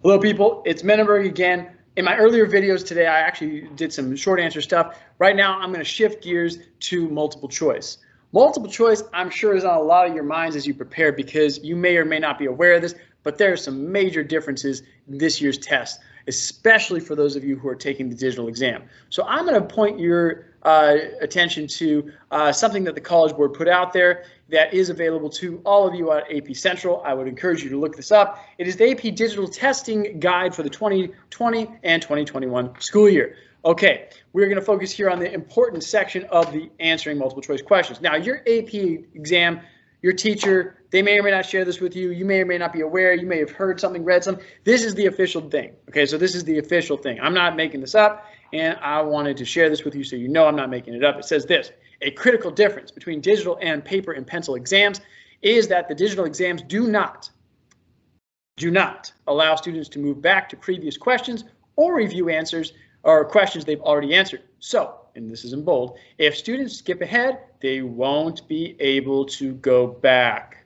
Hello people, it's Menenberg again. In my earlier videos today, I actually did some short answer stuff. Right now, I'm going to shift gears to multiple choice. Multiple choice, I'm sure, is on a lot of your minds as you prepare because you may or may not be aware of this, but there are some major differences in this year's test, especially for those of you who are taking the digital exam. So I'm going to point your attention to something that the College Board put out there that is available to all of you at AP Central. I would encourage you to look this up. It is the AP Digital Testing Guide for the 2020 and 2021 school year. Okay, we're going to focus here on the important section of the answering multiple choice questions. Now, your AP exam, your teacher, they may or may not share this with you. You may or may not be aware. You may have heard something, read something. This is the official thing. Okay, so this is the official thing. I'm not making this up, and I wanted to share this with you so you know I'm not making it up. It says this: a critical difference between digital and paper and pencil exams is that the digital exams do not allow students to move back to previous questions or review answers or questions they've already answered. So, and this is in bold, if students skip ahead, they won't be able to go back.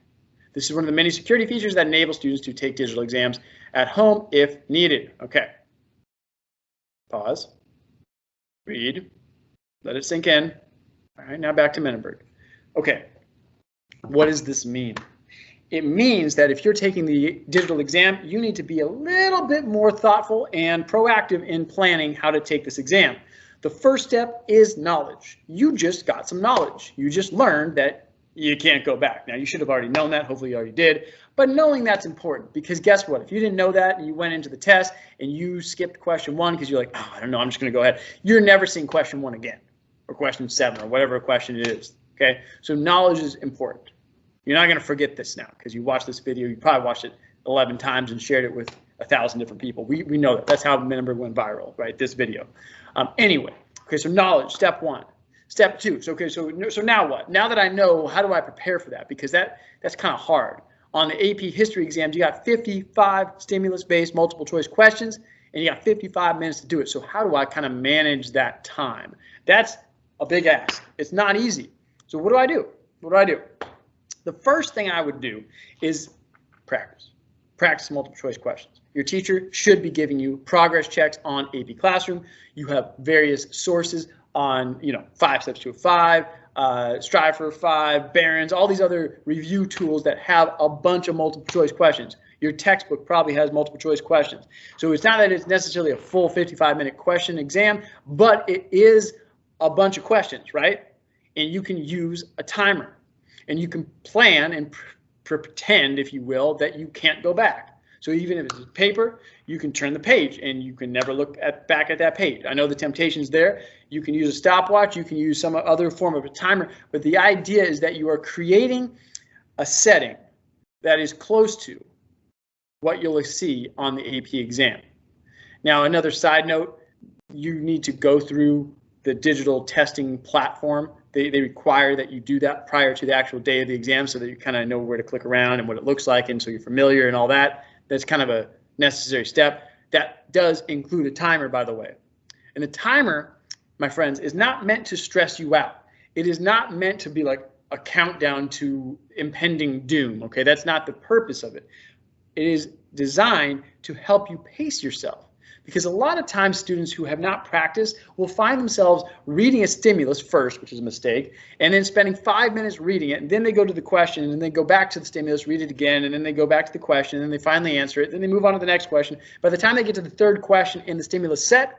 This is one of the many security features that enable students to take digital exams at home if needed. Okay. Pause. Read. Let it sink in. All right, now back to Menenberg. Okay. What does this mean? It means that if you're taking the digital exam, you need to be a little bit more thoughtful and proactive in planning how to take this exam. The first step is knowledge. You just got some knowledge. You just learned that you can't go back. Now, you should have already known that. Hopefully you already did. But knowing that's important, because guess what? If you didn't know that and you went into the test and you skipped question 1 because you're like, oh, I don't know, I'm just going to go ahead. You're never seeing question 1 again, or question 7, or whatever question it is. Okay? So knowledge is important. You're not going to forget this now because you watched this video. You probably watched it 11 times and shared it with 1,000 different people. We know that. That's how Menenberg went viral, right? This video. Anyway, okay, so knowledge, step 1. Step 2, so now what? Now that I know, how do I prepare for that? Because that's kind of hard. On the AP history exams, you got 55 stimulus-based multiple choice questions, and you got 55 minutes to do it. So how do I kind of manage that time? That's a big ask. It's not easy. So what do I do? What do I do? The first thing I would do is practice. Practice multiple choice questions. Your teacher should be giving you progress checks on AP Classroom. You have various sources on, 5 Steps to a 5, Strive for a 5, Barron's, all these other review tools that have a bunch of multiple choice questions. Your textbook probably has multiple choice questions. So it's not that it's necessarily a full 55-minute question exam, but it is a bunch of questions, right? And you can use a timer. And you can plan and pretend, if you will, that you can't go back. So even if it's paper, you can turn the page and you can never look back at that page. I know the temptation's there. You can use a stopwatch. You can use some other form of a timer. But the idea is that you are creating a setting that is close to what you'll see on the AP exam. Now, another side note, you need to go through the digital testing platform. They require that you do that prior to the actual day of the exam so that you kind of know where to click around and what it looks like, and so you're familiar and all that. That's kind of a necessary step. That does include a timer, by the way. And the timer, my friends, is not meant to stress you out. It is not meant to be like a countdown to impending doom, okay? That's not the purpose of it. It is designed to help you pace yourself. Because a lot of times students who have not practiced will find themselves reading a stimulus first, which is a mistake, and then spending 5 minutes reading it, and then they go to the question, and then they go back to the stimulus, read it again, and then they go back to the question, and then they finally answer it, then they move on to the next question. By the time they get to the third question in the stimulus set,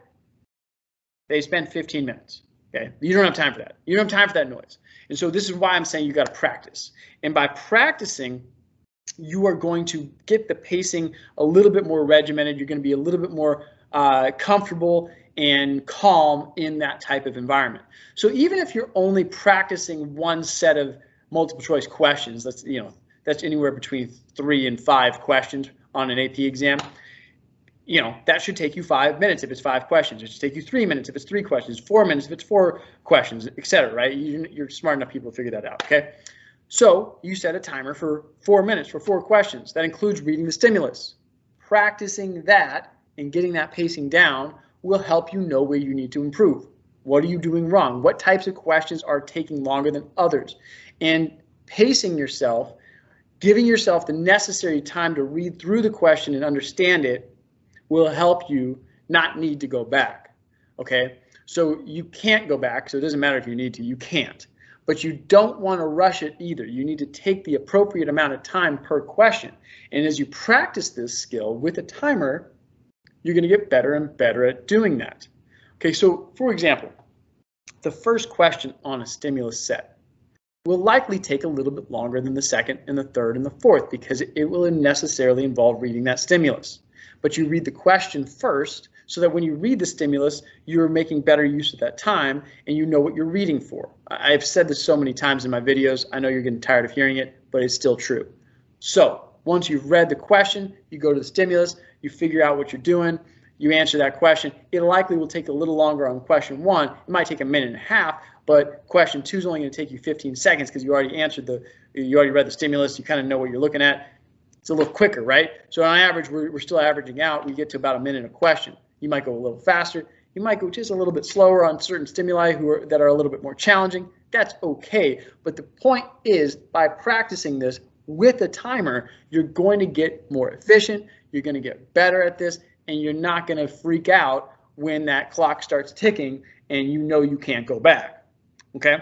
they spend 15 minutes. Okay, you don't have time for that. You don't have time for that noise. And so this is why I'm saying you got to practice. And by practicing, you are going to get the pacing a little bit more regimented. You're going to be a little bit more comfortable and calm in that type of environment. So even if you're only practicing one set of multiple choice questions, that's anywhere between 3 and 5 questions on an AP exam, that should take you 5 minutes if it's 5 questions. It should take you 3 minutes if it's 3 questions, 4 minutes if it's 4 questions, etc. Right? You're smart enough people to figure that out. Okay. So you set a timer for 4 minutes for 4 questions. That includes reading the stimulus. Practicing that and getting that pacing down will help you know where you need to improve. What are you doing wrong? What types of questions are taking longer than others? And pacing yourself, giving yourself the necessary time to read through the question and understand it will help you not need to go back. Okay, so you can't go back, so it doesn't matter if you need to, you can't. But you don't want to rush it either. You need to take the appropriate amount of time per question. And as you practice this skill with a timer, you're going to get better and better at doing that. Okay, so for example, the first question on a stimulus set will likely take a little bit longer than the second and the third and the fourth because it will necessarily involve reading that stimulus. But you read the question first so that when you read the stimulus, you're making better use of that time and you know what you're reading for. I've said this so many times in my videos. I know you're getting tired of hearing it, but it's still true. So once you've read the question, you go to the stimulus, you figure out what you're doing, you answer that question. It likely will take a little longer on question 1. It might take a minute and a half, but question 2 is only going to take you 15 seconds because you already read the stimulus, you kind of know what you're looking at. It's a little quicker, right? So on average, we're still averaging out. We get to about a minute a question. You might go a little faster. You might go just a little bit slower on certain stimuli that are a little bit more challenging. That's okay. But the point is, by practicing this with a timer, you're going to get more efficient. You're going to get better at this, and you're not going to freak out when that clock starts ticking and you know you can't go back. Okay?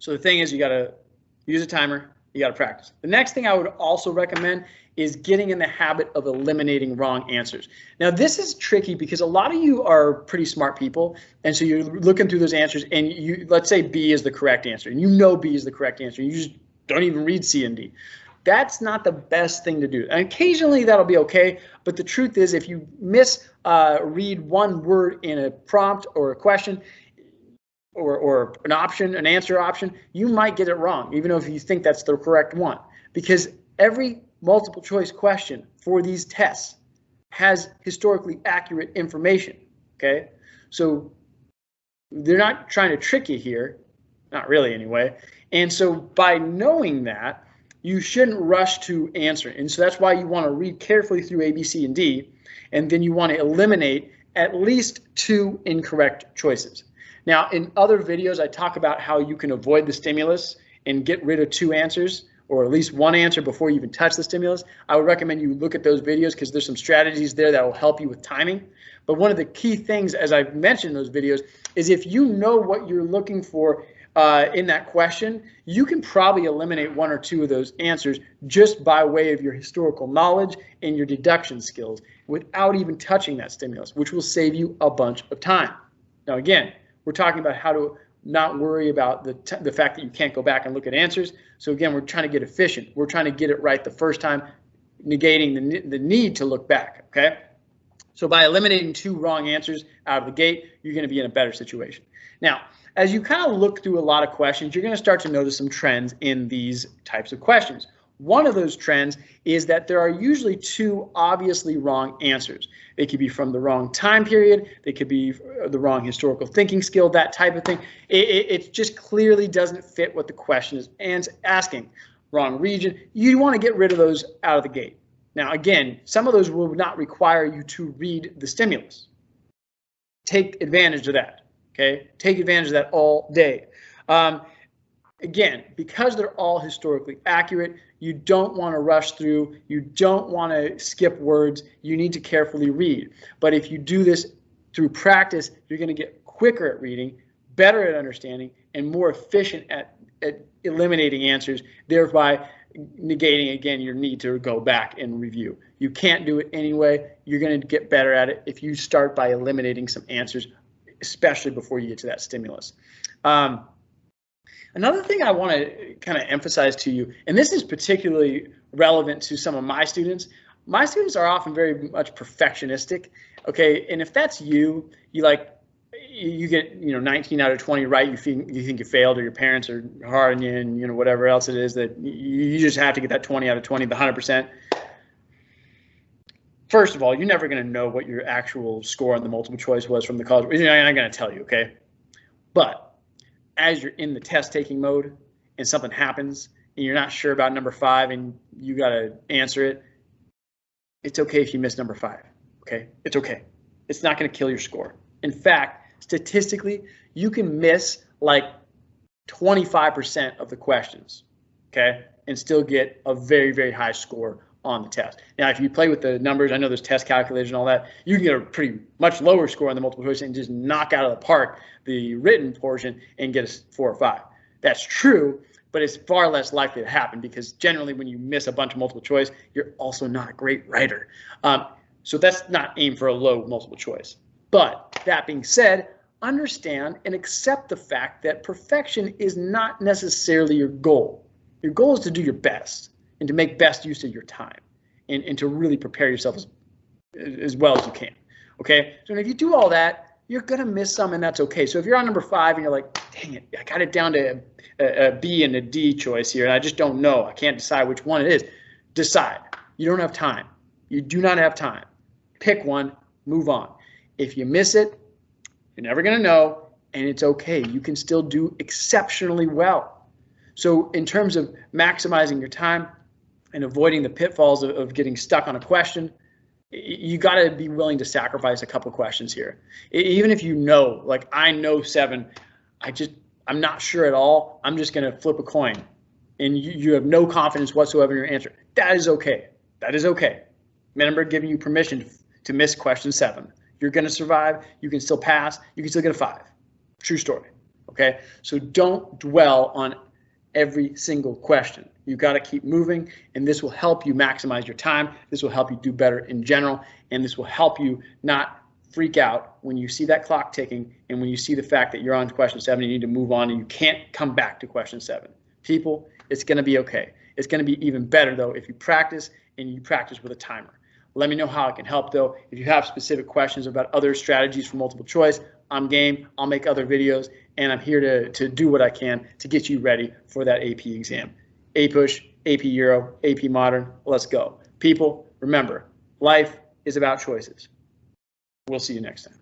So the thing is, you got to use a timer. You got to practice. The next thing I would also recommend is getting in the habit of eliminating wrong answers. Now, this is tricky because a lot of you are pretty smart people, and so you're looking through those answers, and let's say B is the correct answer, and you know B is the correct answer. You just don't even read C and D. That's not the best thing to do. And occasionally that'll be okay, but the truth is, if you read one word in a prompt or a question, or an option, an answer option, you might get it wrong, even if you think that's the correct one. Because every multiple choice question for these tests has historically accurate information, okay? So they're not trying to trick you here, not really anyway. And so by knowing that, you shouldn't rush to answer. And so that's why you want to read carefully through A, B, C, and D, and then you want to eliminate at least 2 incorrect choices. Now, in other videos, I talk about how you can avoid the stimulus and get rid of 2 answers, or at least 1 answer before you even touch the stimulus. I would recommend you look at those videos because there's some strategies there that will help you with timing. But one of the key things, as I've mentioned in those videos, is if you know what you're looking for in that question, you can probably eliminate 1 or 2 of those answers just by way of your historical knowledge and your deduction skills without even touching that stimulus, which will save you a bunch of time. Now, again, we're talking about how to not worry about the fact that you can't go back and look at answers. So again, we're trying to get efficient. We're trying to get it right the first time, negating the need to look back, okay? So by eliminating 2 wrong answers out of the gate, you're going to be in a better situation. Now, as you kind of look through a lot of questions, you're going to start to notice some trends in these types of questions. One of those trends is that there are usually 2 obviously wrong answers. They could be from the wrong time period. They could be the wrong historical thinking skill, that type of thing. It just clearly doesn't fit what the question is asking. Wrong region. You want to get rid of those out of the gate. Now, again, some of those will not require you to read the stimulus. Take advantage of that. Okay? Take advantage of that all day. Again, because they're all historically accurate, you don't want to rush through, you don't want to skip words, you need to carefully read. But if you do this through practice, you're going to get quicker at reading, better at understanding, and more efficient at eliminating answers, thereby negating, again, your need to go back and review. You can't do it anyway. You're going to get better at it if you start by eliminating some answers, especially before you get to that stimulus. Another thing I want to kind of emphasize to you, and this is particularly relevant to some of my students are often very much perfectionistic, okay? And if that's you get 19 out of 20 right, you think you failed, or your parents are hard on you, and whatever else it is, that you just have to get that 20 out of 20, the 100%. First of all, you're never going to know what your actual score on the multiple choice was from the college. I'm not going to tell you, okay? But as you're in the test taking mode and something happens and you're not sure about number 5 and you got to answer it, it's okay if you miss number 5, okay? It's okay. It's not going to kill your score. In fact, statistically, you can miss like 25% of the questions, okay, and still get a very, very high score on the test. Now, if you play with the numbers, I know there's test calculators and all that, you can get a pretty much lower score on the multiple choice and just knock out of the park the written portion and get a 4 or 5. That's true, but it's far less likely to happen because generally when you miss a bunch of multiple choice, you're also not a great writer. So that's not aimed for a low multiple choice. But that being said, understand and accept the fact that perfection is not necessarily your goal. Your goal is to do your best and to make best use of your time and to really prepare yourself as well as you can. Okay, so if you do all that, you're going to miss some, and that's okay. So if you're on number 5 and you're like, dang it, I got it down to a B and a D choice here, and I just don't know. I can't decide which one it is. Decide. You don't have time. You do not have time. Pick one, move on. If you miss it, you're never going to know, and it's okay. You can still do exceptionally well. So in terms of maximizing your time and avoiding the pitfalls of getting stuck on a question, you got to be willing to sacrifice a couple questions here. Even if you know, like I know 7, I'm not sure at all. I'm just going to flip a coin, and you have no confidence whatsoever in your answer. That is okay. That is okay. Menenberg giving you permission to miss question 7. You're going to survive. You can still pass. You can still get a 5. True story. Okay. So don't dwell on every single question. You've got to keep moving, and this will help you maximize your time. This will help you do better in general, and this will help you not freak out when you see that clock ticking and when you see the fact that you're on to question 7 and you need to move on and you can't come back to question 7. People, it's going to be okay. It's going to be even better, though, if you practice and you practice with a timer. Let me know how I can help, though. If you have specific questions about other strategies for multiple choice, I'm game. I'll make other videos, and I'm here to do what I can to get you ready for that AP exam. APUSH, AP Euro, AP Modern, let's go. People, remember, life is about choices. We'll see you next time.